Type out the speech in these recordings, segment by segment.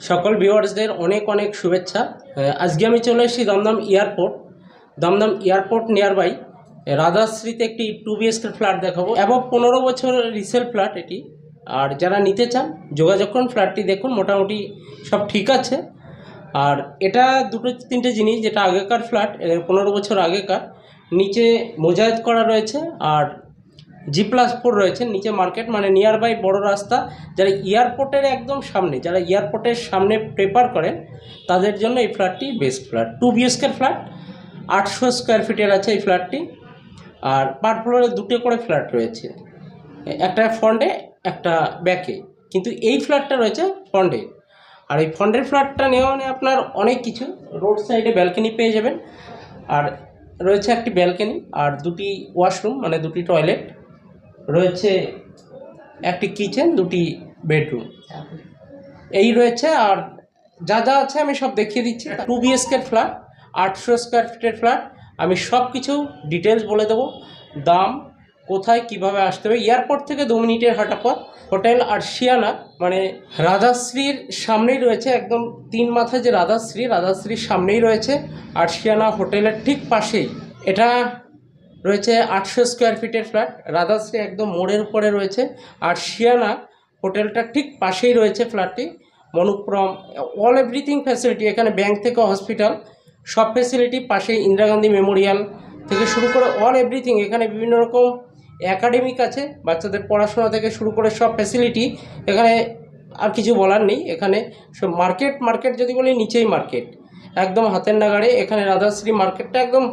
সকল ভিউয়ার্সদের অনেক অনেক শুভেচ্ছা। আজকে আমি চলে এসেছি Dum Dum airport. Dum Dum airport nearby রাধাশ্রীতে একটি 2 BHK ফ্ল্যাট দেখাবো। অ্যাবভ 15 বছরের রিসেল ফ্ল্যাট এটি। আর যারা নিতে চান যোগাযোগ করুন। ফ্ল্যাটটি দেখুন, মোটামুটি সব ঠিক আছে। আর এটা দুটো তিনটে জিনিস, যেটা আগেকার ফ্ল্যাট 15 বছর আগেকার, নিচে মোজায়েত করা রয়েছে আর G+4 রয়েছে। নিচে মার্কেট, মানে নিয়ার বাই বড় রাস্তা। যারা এয়ারপোর্টের একদম সামনে, যারা এয়ারপোর্টের সামনে প্রেফার করেন তাদের জন্য এই ফ্ল্যাটটি best flat. 2 BHK flat, 800 square ফিটের আছে এই ফ্ল্যাটটি। আর পার ফ্লোরে দুটো করে ফ্ল্যাট রয়েছে, একটা ফ্রন্টে একটা ব্যাকে, কিন্তু এই ফ্ল্যাটটা রয়েছে ফ্রন্টে। আর এই ফ্রন্টের ফ্ল্যাটটা নেওয়া মানে আপনার অনেক কিছু, রোড সাইডে ব্যালকনি পেয়ে যাবেন। আর রয়েছে একটি ব্যালকনি আর দুটি ওয়াশরুম, মানে দুটি টয়লেট রয়েছে, একটি কিচেন, দুটি বেডরুম এই রয়েছে। আর যা যা আছে আমি সব দেখিয়ে দিচ্ছি। 2 BHK ফ্ল্যাট, 800 স্কোয়ার ফিটের ফ্ল্যাট। আমি সব কিছু ডিটেলস বলে দেবো, দাম, কোথায় কিভাবে আসতে হবে। এয়ারপোর্ট থেকে 2 মিনিটের হাঁটা পথ। হোটেল আরশিয়ানা, মানে রাধাশ্রীর সামনেই রয়েছে, একদম 3 মাথায় যে রাধাশ্রীর সামনেই রয়েছে আরশিয়ানা হোটেলের ঠিক পাশেই। এটা রয়েছে 800 স্কোয়ার ফিটের ফ্ল্যাট। রাধাশ্রী একদম মোড়ের উপরে রয়েছে, আর শিয়ানা হোটেলটা ঠিক পাশেই রয়েছে ফ্ল্যাটটি। মনুক্রম, অল এভরিথিং ফ্যাসিলিটি, এখানে ব্যাংক থেকে হসপিটাল সব ফ্যাসিলিটি পাশে। ইন্দিরা গান্ধী মেমোরিয়াল থেকে শুরু করে অল এভরিথিং, এখানে বিভিন্ন রকম অ্যাকাডেমিক আছে, বাচ্চাদের পড়াশোনা থেকে শুরু করে সব ফ্যাসিলিটি এখানে। আর কিছু বলার নেই। এখানে সব মার্কেট যদি বলি, নিচেই মার্কেট, একদম হাতের নাগাড়ে। এখানে রাধাশ্রী মার্কেটটা একদম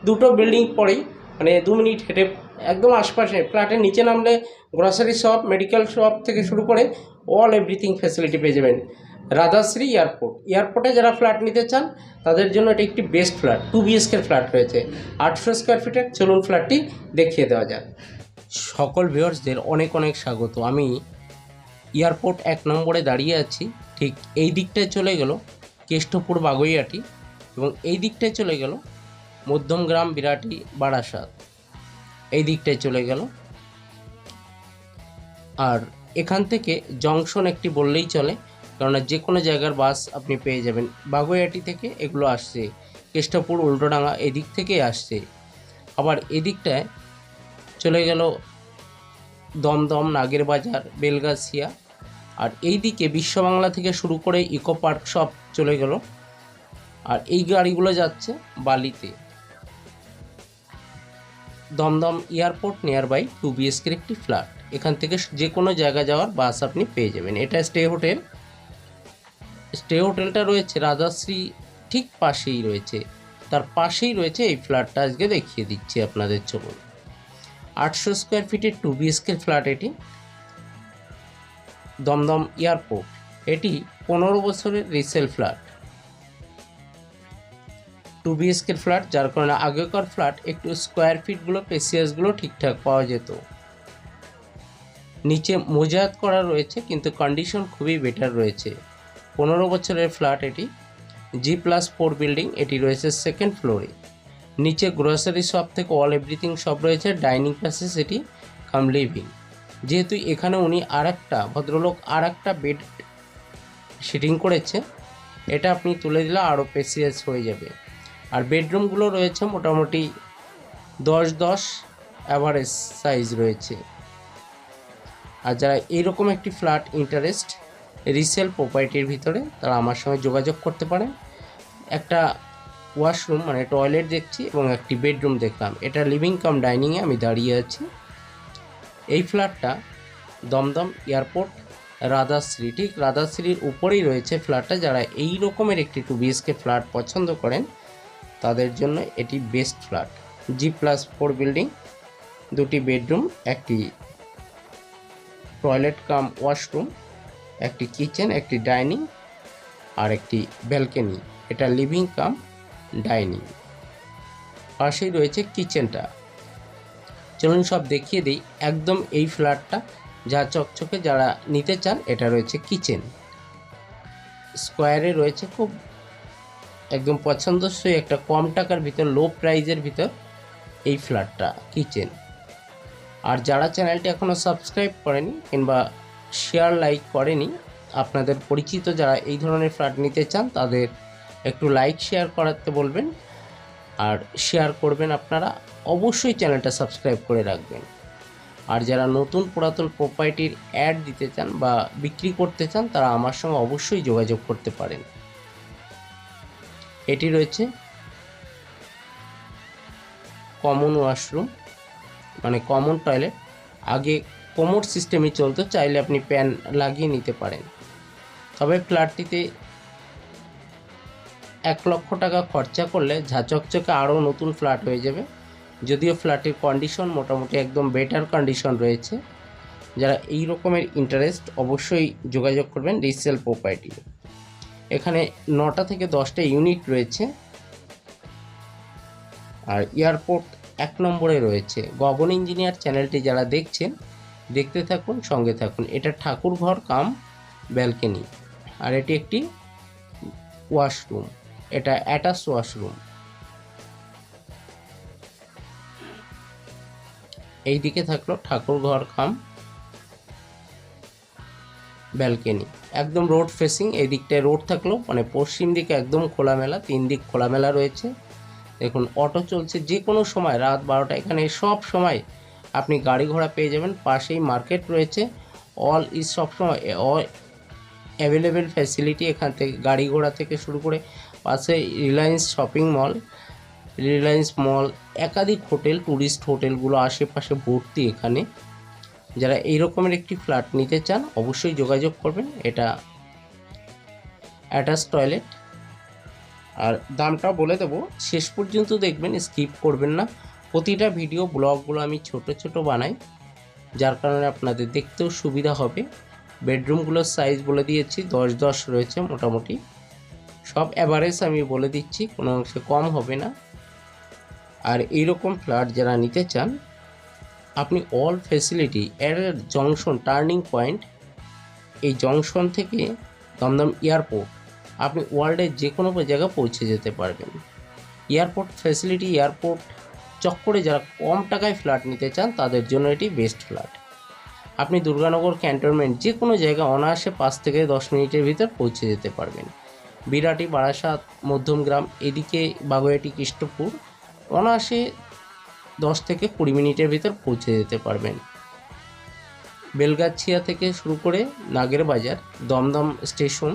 দুটো বিল্ডিং পরেই, মানে 2 মিনিট হেঁটে একদম আশপাশে। ফ্ল্যাটের নিচে নামলে গ্রসারি শপ, মেডিকেল শপ থেকে শুরু করে অল এভরিথিং ফ্যাসিলিটি পেয়ে যাবেন। রাধাশ্রী এয়ারপোর্টে যারা ফ্ল্যাট নিতে চান তাদের জন্য এটা একটি বেস্ট ফ্ল্যাট। 2 BHK ফ্ল্যাট রয়েছে, 800 স্কোয়ার ফিটের। চলুন ফ্ল্যাটটি দেখিয়ে দেওয়া যাক। সকল ভিউয়ার্সদের অনেক অনেক স্বাগত। আমি এয়ারপোর্ট 1 নম্বরে দাঁড়িয়ে আছি। ঠিক এই দিকটায় চলে গেল কেষ্টপুর বাগুইআটি, এবং এই দিকটায় চলে গেল মধ্যমগ্রাম বিরাটি বারাসাত, এই দিকটায় চলে গেল। আর এখান থেকে জংশন একটি বললেই চলে, কেননা যে কোনো জায়গার বাস আপনি পেয়ে যাবেন। বাগুইআটি থেকে এগুলো আসছে, কেষ্টপুর, উল্টোডাঙ্গা এদিক থেকে আসছে। আবার এদিকটায় চলে গেল দমদম, নাগেরবাজার, বেলগাছিয়া। আর এই দিকে বিশ্ববাংলা থেকে শুরু করে ইকো পার্ক সব চলে গেল। আর এই গাড়িগুলো যাচ্ছে বালিতে। Dum Dum airport near by 2 BHK একটি ফ্ল্যাট। এখান থেকে যে কোনো জায়গা যাওয়ার বাস আপনি পেয়ে যাবেন। এটা স্টে হোটেলটা রয়েছে রাধাশ্রী ঠিক পাশেই রয়েছে, তার পাশেই রয়েছে এই ফ্ল্যাটটা। আজকে দেখিয়ে দিচ্ছি আপনাদের। চলুন। 800 স্কোয়ার ফিটের 2 BHK ফ্ল্যাট এটি, দমদম এয়ারপোর্ট। এটি 15 বছরের রিসেল ফ্ল্যাট, 2 BHK ফ্ল্যাট, যার কারণে আগেকার ফ্ল্যাট একটু স্কোয়ার ফিটগুলো, পেসিয়াসগুলো ঠিকঠাক পাওয়া যেত। নিচে মোজায়েত করা রয়েছে, কিন্তু কন্ডিশন খুবই বেটার রয়েছে। 15 বছরের ফ্ল্যাট এটি, G+4 বিল্ডিং। এটি রয়েছে 2nd ফ্লোরে। নিচে গ্রোসারি শপ থেকে অল এভরিথিং সব রয়েছে। ডাইনিং প্যাসেজ এটি কাম লিভিং। যেহেতু এখানে উনি ভদ্রলোক আর একটা বেড সিটিং করেছে, এটা আপনি তুলে দিলে আরও পেসিয়াস হয়ে যাবে। আর বেডরুমগুলো রয়েছে মোটামুটি 10-10 অ্যাভারেজ সাইজ রয়েছে। আর যারা এইরকম একটি ফ্ল্যাট ইন্টারেস্ট রিসেল প্রপার্টির ভিতরে, তারা আমার সঙ্গে যোগাযোগ করতে পারেন। একটা ওয়াশরুম, মানে টয়লেট দেখছি, এবং একটি বেডরুম দেখলাম। এটা লিভিং কাম ডাইনিংয়ে আমি দাঁড়িয়ে আছি। এই ফ্ল্যাটটা দমদম এয়ারপোর্ট রাধাশ্রী, ঠিক রাধাশ্রীর উপরেই রয়েছে ফ্ল্যাটটা। যারা এই রকমের একটি 2 BHK ফ্ল্যাট পছন্দ করেন তাদের জন্য এটি বেস্ট ফ্ল্যাট। G+4 বিল্ডিং, দুটি বেডরুম, একটি টয়লেট কাম ওয়াশরুম, একটি কিচেন, একটি ডাইনিং, আর একটি ব্যালকনি। এটা লিভিং কাম ডাইনিং, পাশেই রয়েছে কিচেনটা। চলুন সব দেখিয়ে দিই। একদম এই ফ্ল্যাটটা যা চকচকে, যারা নিতে চান, এটা রয়েছে কিচেন, স্কোয়ারে রয়েছে, খুব একদম পছন্দসই একটা কম টাকার ভিতর, লো প্রাইজের ভিতর এই ফ্ল্যাটটা, কিচেন। আর যারা চ্যানেলটি এখনও সাবস্ক্রাইব করেনি কিংবা শেয়ার লাইক করেনি, আপনাদের পরিচিত যারা এই ধরনের ফ্ল্যাট নিতে চান তাদের একটু লাইক শেয়ার করাতে বলবেন, আর শেয়ার করবেন। আপনারা অবশ্যই চ্যানেলটা সাবস্ক্রাইব করে রাখবেন। আর যারা নতুন পুরাতন প্রপার্টির অ্যাড দিতে চান বা বিক্রি করতে চান তারা আমার সঙ্গে অবশ্যই যোগাযোগ করতে পারেন। এটি রয়েছে কমন ওয়াশরুম, মানে কমন টয়লেট। আগে কোমোড সিস্টেমই চলতো, চাইলে আপনি প্যান লাগিয়ে নিতে পারেন। তবে ফ্ল্যাটটিতে 1 লক্ষ টাকা খরচা করলে ঝাঁচকচকে আরও নতুন ফ্ল্যাট হয়ে যাবে। যদিও ফ্ল্যাটের কন্ডিশন মোটামুটি একদম বেটার কন্ডিশন রয়েছে। যারা এই রকমের ইন্টারেস্ট অবশ্যই যোগাযোগ করবেন রিসেল প্রপার্টি। এখানে 9টা থেকে 10টা ইউনিট রয়েছে। আর এয়ারপোর্ট 1 নম্বরে রয়েছে। গগন ইঞ্জিনিয়ার চ্যানেলটি যারা দেখছেন দেখতে থাকুন, সঙ্গে থাকুন। এটা ঠাকুরঘর কাম ব্যালকনি, আর এটি একটি ওয়াশরুম, এটা অ্যাটাচ ওয়াশরুম। এই দিকে থাকলো ঠাকুরঘর কাম ব্যালকনি, একদম রোড ফেসিং। এই দিকটায় রোড থাকলো, মানে পশ্চিম দিকে একদম খোলামেলা, 3 দিক খোলামেলা রয়েছে। দেখুন অটো চলছে যে কোনো সময়, রাত 12টা এখানে সব সময় আপনি গাড়ি ঘোড়া পেয়ে যাবেন। পাশেই মার্কেট রয়েছে, অল ইজ সবসময় অ্যাভেলেবেল ফ্যাসিলিটি এখান থেকে, গাড়ি ঘোড়া থেকে শুরু করে। পাশে রিলায়েন্স শপিং মল, রিলায়েন্স মল, একাধিক হোটেল, ট্যুরিস্ট হোটেলগুলো আশেপাশে ভর্তি এখানে। যারা এই রকমের একটি ফ্ল্যাট নিতে চান অবশ্যই যোগাযোগ করবেন। এটা অ্যাটাচ টয়লেট। আর দামটা বলে দেবো, শেষ পর্যন্ত দেখবেন, স্কিপ করবেন না। প্রতিটা ভিডিও ব্লগগুলো আমি ছোট ছোট বানাই, যার কারণে আপনাদের দেখতেও সুবিধা হবে। বেডরুমগুলোর সাইজ বলে দিয়েছি, 10-10 রয়েছে মোটামুটি। সব অ্যাভারেজ আমি বলে দিচ্ছি, কোনো অংশে কম হবে না। আর এইরকম ফ্ল্যাট যারা নিতে চান, আপনি অল ফ্যাসিলিটি এর জংশন, টার্নিং পয়েন্ট, এই জংশন থেকে দমদম এয়ারপোর্ট, আপনি ওয়ার্ল্ডের যে কোনো জায়গায় পৌঁছে যেতে পারবেন। এয়ারপোর্ট ফ্যাসিলিটি, এয়ারপোর্ট চক্করে যারা কম টাকায় ফ্ল্যাট নিতে চান তাদের জন্য এটি বেস্ট ফ্ল্যাট। আপনি দুর্গানগর ক্যান্টনমেন্ট যে কোনো জায়গায় অনায়াসে 5 থেকে 10 মিনিটের ভিতর পৌঁছে যেতে পারবেন। বিরাটি, বারাসাত, মধ্যমগ্রাম, এদিকে বাগুইআটি, কৃষ্ণপুর অনায়াসে 10 থেকে 20 মিনিটের ভিতর পৌঁছে যেতে পারবেন। বেলগাছিয়া থেকে শুরু করে নাগের বাজার, দমদম স্টেশন,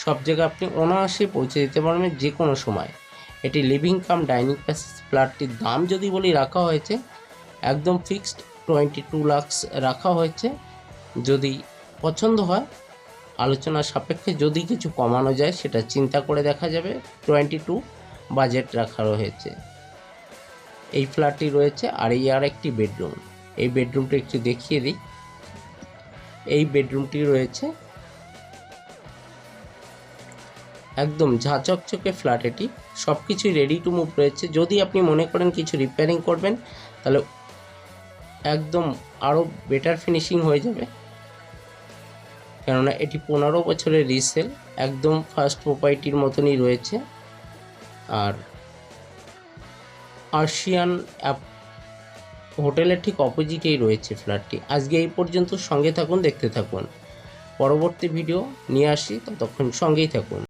সব জায়গায় আপনি অনায়াসে পৌঁছে যেতে পারবেন যে কোনো সময়। এটি লিভিং কাম ডাইনিং প্যাসেজ। ফ্ল্যাটটির দাম যদি বলি রাখা হয়েছে একদম ফিক্সড 22 লাখ রাখা হয়েছে। যদি পছন্দ হয় আলোচনা সাপেক্ষে যদি কিছু কমানো যায় সেটা চিন্তা করে দেখা যাবে। 22 বাজেট রাখা রয়েছে। এই ফ্ল্যাটটি রয়েছে। আর এই আর একটি বেডরুম, এই বেডরুমটা একটু দেখিয়ে দিই। এই বেডরুমটি রয়েছে একদম ঝাঁচকচকে ফ্ল্যাট। এটি সব কিছুই রেডি টু মুভ রয়েছে। যদি আপনি মনে করেন কিছু রিপেয়ারিং করবেন তাহলে একদম আরও বেটার ফিনিশিং হয়ে যাবে, কেননা এটি 15 বছরের রিসেল, একদম ফার্স্ট প্রপার্টির মতনই রয়েছে। আর আর্শিয়ান হোটেলের ঠিক অপোজিটেই রয়েছে ফ্ল্যাটটি। আজকে এই পর্যন্ত, সঙ্গে থাকুন, দেখতে থাকুন। পরবর্তী ভিডিও নিয়ে আসি, ততক্ষণ সঙ্গেই থাকুন।